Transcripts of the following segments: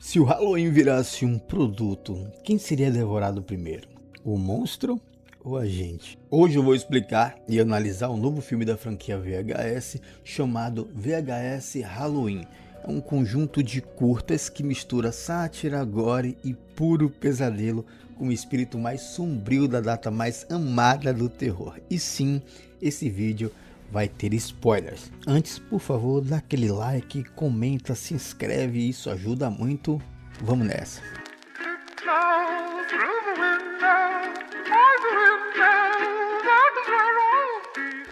Se o Halloween virasse um produto, quem seria devorado primeiro? O monstro ou a gente? Hoje eu vou explicar e analisar um novo filme da franquia VHS chamado VHS Halloween. É um conjunto de curtas que mistura sátira, gore e puro pesadelo com o espírito mais sombrio da data mais amada do terror. E sim, esse vídeo vai ter spoilers. Antes, por favor, dá aquele like, comenta, se inscreve, isso ajuda muito. Vamos nessa.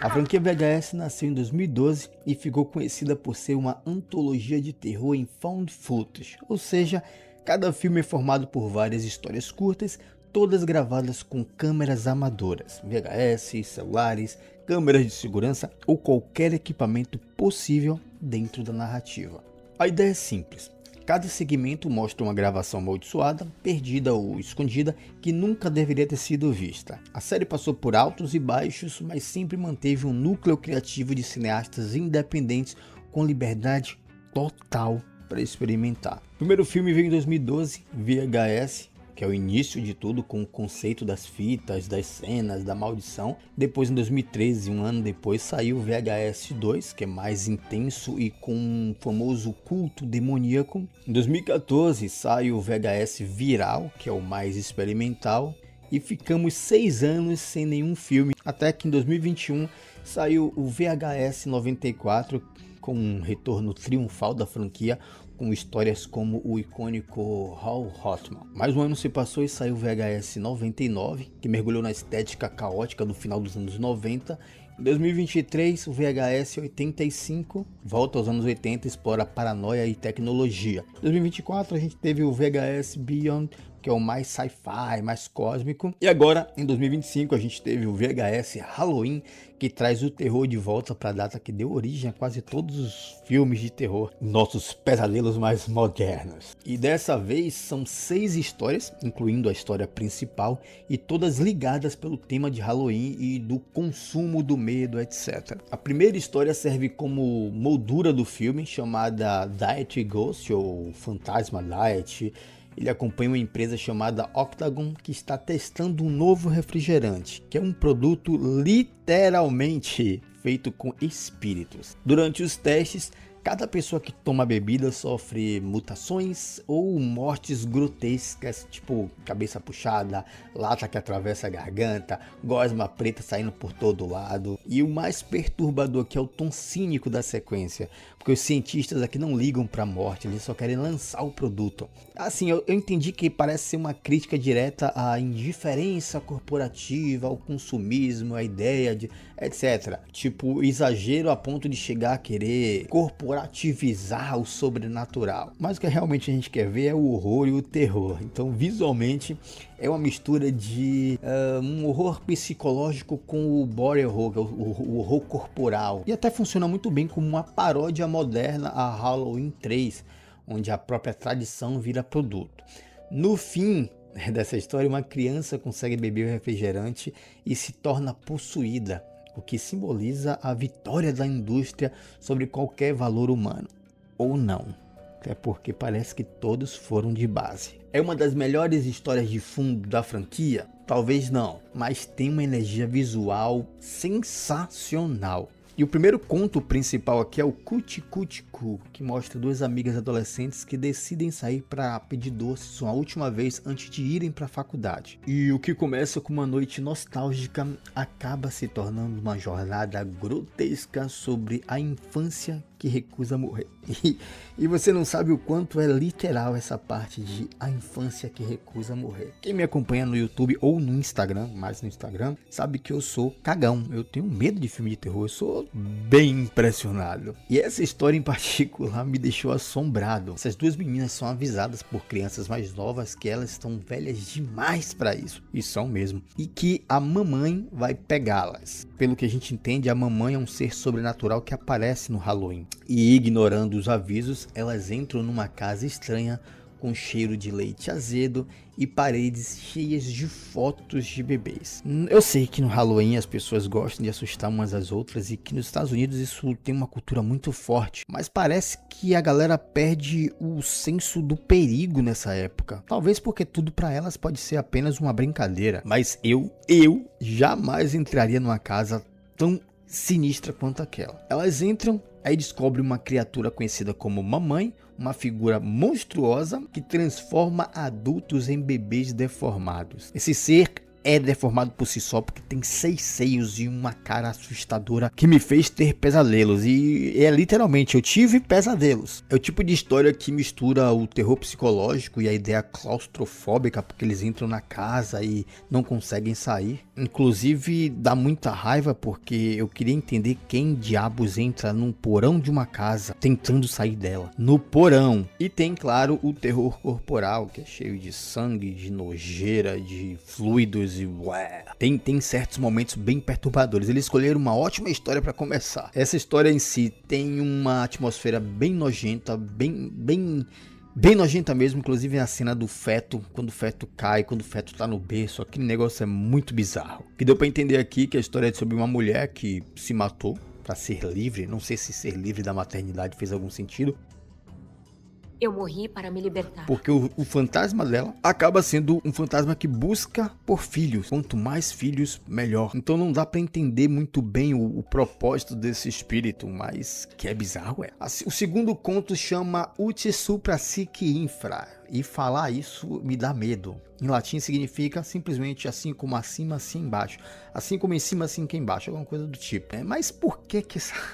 A franquia VHS nasceu em 2012 e ficou conhecida por ser uma antologia de terror em found footage, ou seja, cada filme é formado por várias histórias curtas, todas gravadas com câmeras amadoras, VHS, celulares, câmeras de segurança ou qualquer equipamento possível dentro da narrativa. A ideia é simples. Cada segmento mostra uma gravação amaldiçoada, perdida ou escondida, que nunca deveria ter sido vista. A série passou por altos e baixos, mas sempre manteve um núcleo criativo de cineastas independentes com liberdade total para experimentar. O primeiro filme veio em 2012, VHS, que é o início de tudo, com o conceito das fitas, das cenas, da maldição. Depois, em 2013, um ano depois, saiu o VHS 2, que é mais intenso e com um famoso culto demoníaco. Em 2014, sai o VHS Viral, que é o mais experimental. E ficamos 6 anos sem nenhum filme, até que em 2021 saiu o VHS 94, com um retorno triunfal da franquia, com histórias como o icônico Hal Hotman. Mais um ano se passou e saiu o VHS 99, que mergulhou na estética caótica do final dos anos 90. Em 2023, o VHS 85 volta aos anos 80 e explora paranoia e tecnologia. Em 2024, a gente teve o VHS Beyond, que é o mais sci-fi, mais cósmico. E agora, em 2025, a gente teve o VHS Halloween, que traz o terror de volta para a data que deu origem a quase todos os filmes de terror, nossos pesadelos mais modernos. E dessa vez são 6 histórias, incluindo a história principal, e todas ligadas pelo tema de Halloween e do consumo do medo, etc. A primeira história serve como moldura do filme, chamada Diet Ghost, ou Fantasma Diet. Ele acompanha uma empresa chamada Octagon, que está testando um novo refrigerante, que é um produto literalmente feito com espíritos. Durante os testes, cada pessoa que toma a bebida sofre mutações ou mortes grotescas, tipo cabeça puxada, lata que atravessa a garganta, gosma preta saindo por todo lado. E o mais perturbador, que é o tom cínico da sequência, porque os cientistas aqui não ligam para a morte, eles só querem lançar o produto. Assim, eu entendi que parece ser uma crítica direta à indiferença corporativa, ao consumismo, à ideia de etc. Tipo, exagero a ponto de chegar a querer corporativizar o sobrenatural. Mas o que realmente a gente quer ver é o horror e o terror. Então, visualmente, é uma mistura de um horror psicológico com o body horror, o horror corporal. E até funciona muito bem como uma paródia moderna a Halloween 3, onde a própria tradição vira produto. No fim dessa história, uma criança consegue beber o refrigerante e se torna possuída, o que simboliza a vitória da indústria sobre qualquer valor humano. Ou não, até porque parece que todos foram de base. É uma das melhores histórias de fundo da franquia? Talvez não, mas tem uma energia visual sensacional. E o primeiro conto principal aqui é o Cuti Cuti Cu, que mostra 2 amigas adolescentes que decidem sair para pedir doces uma última vez antes de irem para a faculdade. E o que começa com uma noite nostálgica acaba se tornando uma jornada grotesca sobre a infância que recusa morrer. E você não sabe o quanto é literal essa parte de a infância que recusa morrer. Quem me acompanha no YouTube ou no Instagram, mais no Instagram, sabe que eu sou cagão. Eu tenho medo de filme de terror, eu sou bem impressionado. E essa história em particular me deixou assombrado. Essas 2 meninas são avisadas por crianças mais novas que elas estão velhas demais para isso. E são mesmo. E que a mamãe vai pegá-las. Pelo que a gente entende, a mamãe é um ser sobrenatural que aparece no Halloween. E ignorando os avisos, elas entram numa casa estranha com cheiro de leite azedo e paredes cheias de fotos de bebês. Eu sei que no Halloween as pessoas gostam de assustar umas às outras e que nos Estados Unidos isso tem uma cultura muito forte, mas parece que a galera perde o senso do perigo nessa época. Talvez porque tudo pra elas pode ser apenas uma brincadeira, mas eu jamais entraria numa casa tão sinistra quanto aquela. Elas entram, aí descobrem uma criatura conhecida como Mamãe, uma figura monstruosa que transforma adultos em bebês deformados. Esse ser é deformado por si só porque tem 6 seios e uma cara assustadora que me fez ter pesadelos. E é literalmente, eu tive pesadelos. É o tipo de história que mistura o terror psicológico e a ideia claustrofóbica, porque eles entram na casa e não conseguem sair. Inclusive dá muita raiva porque eu queria entender quem diabos entra num porão de uma casa tentando sair dela. No porão. E tem, claro, o terror corporal, que é cheio de sangue, de nojeira, de fluidos. Tem certos momentos bem perturbadores. Eles escolheram uma ótima história para começar. Essa história em si tem uma atmosfera bem nojenta, bem nojenta mesmo. Inclusive a cena do feto, quando o feto cai, quando o feto tá no berço, aquele negócio é muito bizarro. O que deu para entender aqui que a história é sobre uma mulher que se matou para ser livre. Não sei se ser livre da maternidade fez algum sentido. Eu morri para me libertar. Porque o fantasma dela acaba sendo um fantasma que busca por filhos. Quanto mais filhos, melhor. Então não dá pra entender muito bem o propósito desse espírito, mas que é bizarro, é. O segundo conto chama Ut Supra Sic Infra. E falar isso me dá medo. Em latim significa simplesmente assim como acima, assim embaixo. Assim como em cima, assim que embaixo. Alguma coisa do tipo. Mas por que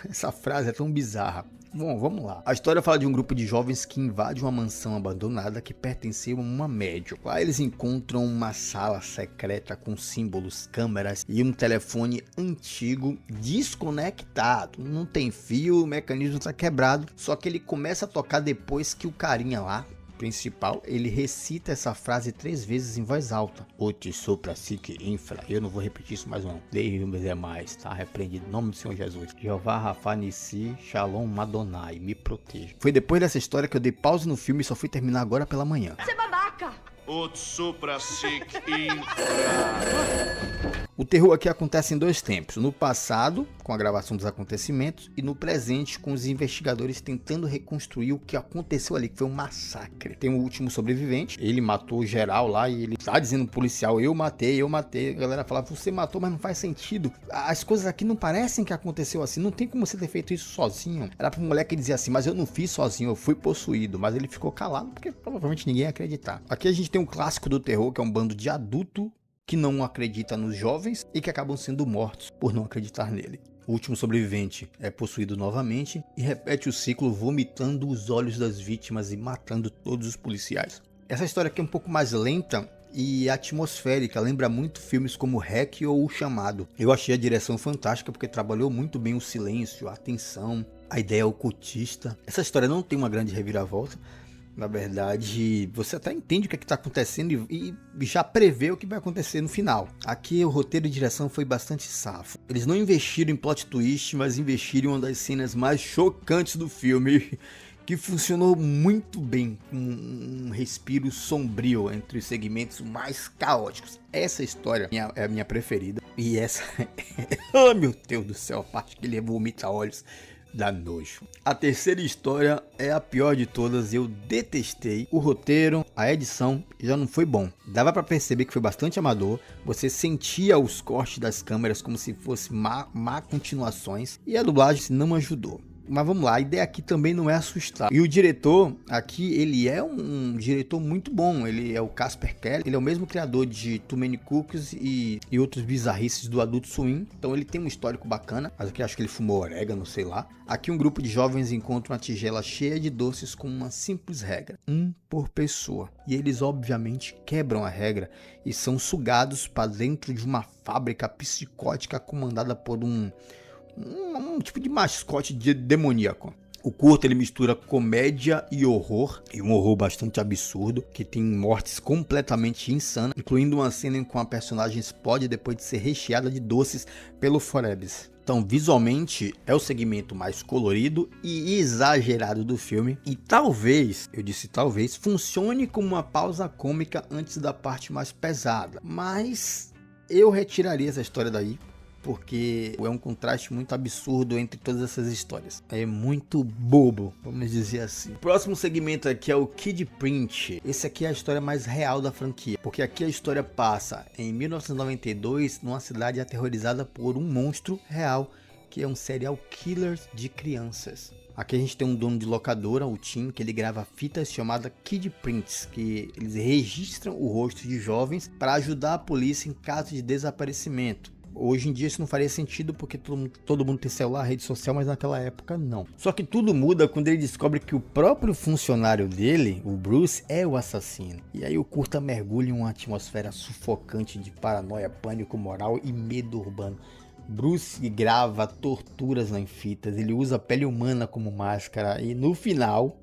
essa frase é tão bizarra? Bom, vamos lá. A história fala de um grupo de jovens que invade uma mansão abandonada que pertencia a uma médium. Lá eles encontram uma sala secreta com símbolos, câmeras e um telefone antigo desconectado. Não tem fio, o mecanismo está quebrado, só que ele começa a tocar depois que o carinha lá, principal, ele recita essa frase 3 vezes em voz alta. Ut Supra Sic Infra. Eu não vou repetir isso mais não. Deus é mais, tá? Repreendido em nome do Senhor Jesus. Jeová Rafa Nissi, Shalom Madonai, me proteja. Foi depois dessa história que eu dei pausa no filme e só fui terminar agora pela manhã. Você é babaca! Ut Supra Sic Infra. O terror aqui acontece em 2 tempos, no passado, com a gravação dos acontecimentos, e no presente, com os investigadores tentando reconstruir o que aconteceu ali, que foi um massacre. Tem o último sobrevivente, ele matou geral lá e ele tá dizendo pro policial, eu matei. A galera fala, você matou, mas não faz sentido. As coisas aqui não parecem que aconteceu assim, não tem como você ter feito isso sozinho. Era pro moleque que dizia assim, mas eu não fiz sozinho, eu fui possuído, mas ele ficou calado porque provavelmente ninguém ia acreditar. Aqui a gente tem um clássico do terror, que é um bando de adulto que não acredita nos jovens e que acabam sendo mortos por não acreditar nele. O último sobrevivente é possuído novamente e repete o ciclo vomitando os olhos das vítimas e matando todos os policiais. Essa história aqui é um pouco mais lenta e atmosférica, lembra muito filmes como Hack ou O Chamado. Eu achei a direção fantástica porque trabalhou muito bem o silêncio, a tensão, a ideia ocultista. Essa história não tem uma grande reviravolta. Na verdade, você até entende o que está acontecendo e já prevê o que vai acontecer no final. Aqui o roteiro e direção foi bastante safo. Eles não investiram em plot twist, mas investiram em uma das cenas mais chocantes do filme, que funcionou muito bem, com um respiro sombrio entre os segmentos mais caóticos. Essa história é a minha preferida. E essa... oh meu Deus do céu, a parte que ele vomita olhos... dá nojo. A terceira história é a pior de todas e eu detestei. O roteiro, a edição já não foi bom. Dava pra perceber que foi bastante amador. Você sentia os cortes das câmeras como se fossem má continuações. E a dublagem não ajudou. Mas vamos lá, a ideia aqui também não é assustar. E o diretor aqui, ele é um diretor muito bom. Ele é o Casper Kelly. Ele é o mesmo criador de Too Many Cookies e outros bizarrices do Adult Swim. Então ele tem um histórico bacana. Mas aqui acho que ele fumou orégano, sei lá. Aqui um grupo de jovens encontra uma tigela cheia de doces com uma simples regra. Um por pessoa. E eles obviamente quebram a regra e são sugados para dentro de uma fábrica psicótica comandada por um tipo de mascote demoníaco. O curto ele mistura comédia e um horror bastante absurdo, que tem mortes completamente insanas, incluindo uma cena em que uma personagem explode depois de ser recheada de doces pelo Forebs. Então, visualmente, é o segmento mais colorido e exagerado do filme. E talvez, eu disse talvez, funcione como uma pausa cômica antes da parte mais pesada. Mas eu retiraria essa história daí, porque é um contraste muito absurdo entre todas essas histórias. É muito bobo, vamos dizer assim. O próximo segmento aqui é o Kid Print. Esse aqui é a história mais real da franquia, porque aqui a história passa em 1992, numa cidade aterrorizada por um monstro real, que é um serial killer de crianças. Aqui a gente tem um dono de locadora, o Tim, que ele grava fitas chamadas Kid Prints, que eles registram o rosto de jovens para ajudar a polícia em caso de desaparecimento. Hoje em dia isso não faria sentido porque todo mundo tem celular, rede social, mas naquela época não. Só que tudo muda quando ele descobre que o próprio funcionário dele, o Bruce, é o assassino. E aí o curta mergulha em uma atmosfera sufocante de paranoia, pânico moral e medo urbano. Bruce grava torturas em fitas, ele usa a pele humana como máscara e no final,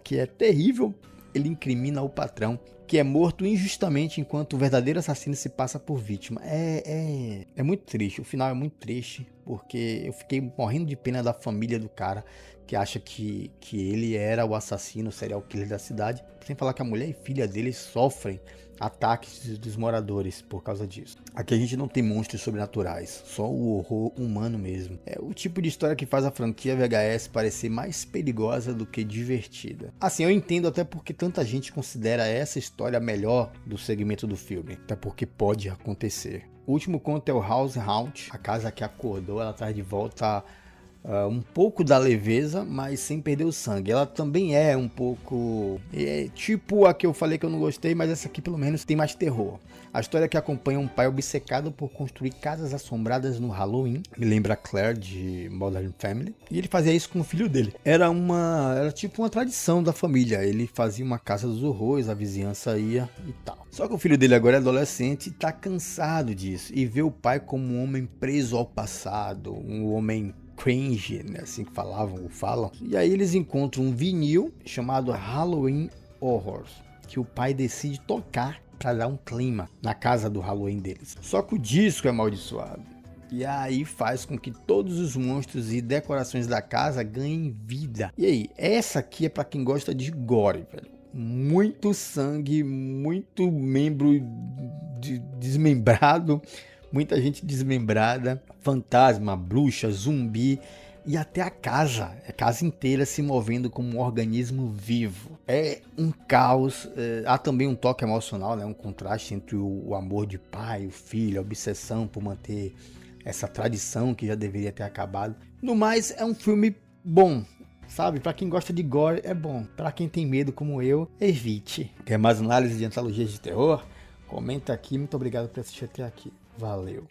que é terrível, ele incrimina o patrão, que é morto injustamente enquanto o verdadeiro assassino se passa por vítima. É muito triste, o final é muito triste, porque eu fiquei morrendo de pena da família do cara, que acha que ele era o assassino, o serial killer da cidade, sem falar que a mulher e filha dele sofrem ataques dos moradores por causa disso. Aqui a gente não tem monstros sobrenaturais, só o horror humano mesmo. É o tipo de história que faz a franquia VHS parecer mais perigosa do que divertida. Assim, eu entendo até porque tanta gente considera essa história a melhor do segmento do filme, até porque pode acontecer. O último conto é o House Haunt, a casa que acordou, ela traz de volta um pouco da leveza, mas sem perder o sangue. Ela também é um pouco tipo a que eu falei que eu não gostei, mas essa aqui pelo menos tem mais terror. A história que acompanha um pai obcecado por construir casas assombradas no Halloween, me lembra Claire de Modern Family, e ele fazia isso com o filho dele. Era tipo uma tradição da família, ele fazia uma casa dos horrores, a vizinhança ia e tal. Só que o filho dele agora é adolescente e tá cansado disso, e vê o pai como um homem preso ao passado, um homem cringe, né, assim que falavam ou falam. E aí eles encontram um vinil chamado Halloween Horrors, que o pai decide tocar para dar um clima na casa do Halloween deles. Só que o disco é amaldiçoado. E aí faz com que todos os monstros e decorações da casa ganhem vida. E aí, essa aqui é para quem gosta de gore, velho. Muito sangue, muito membro desmembrado, muita gente desmembrada, fantasma, bruxa, zumbi e até a casa inteira se movendo como um organismo vivo. É um caos, há também um toque emocional, né? Um contraste entre o amor de pai, o filho, a obsessão por manter essa tradição que já deveria ter acabado. No mais, é um filme bom, sabe? Pra quem gosta de gore, é bom. Pra quem tem medo como eu, evite. Quer mais análise de antologias de terror? Comenta aqui. Muito obrigado por assistir até aqui. Valeu!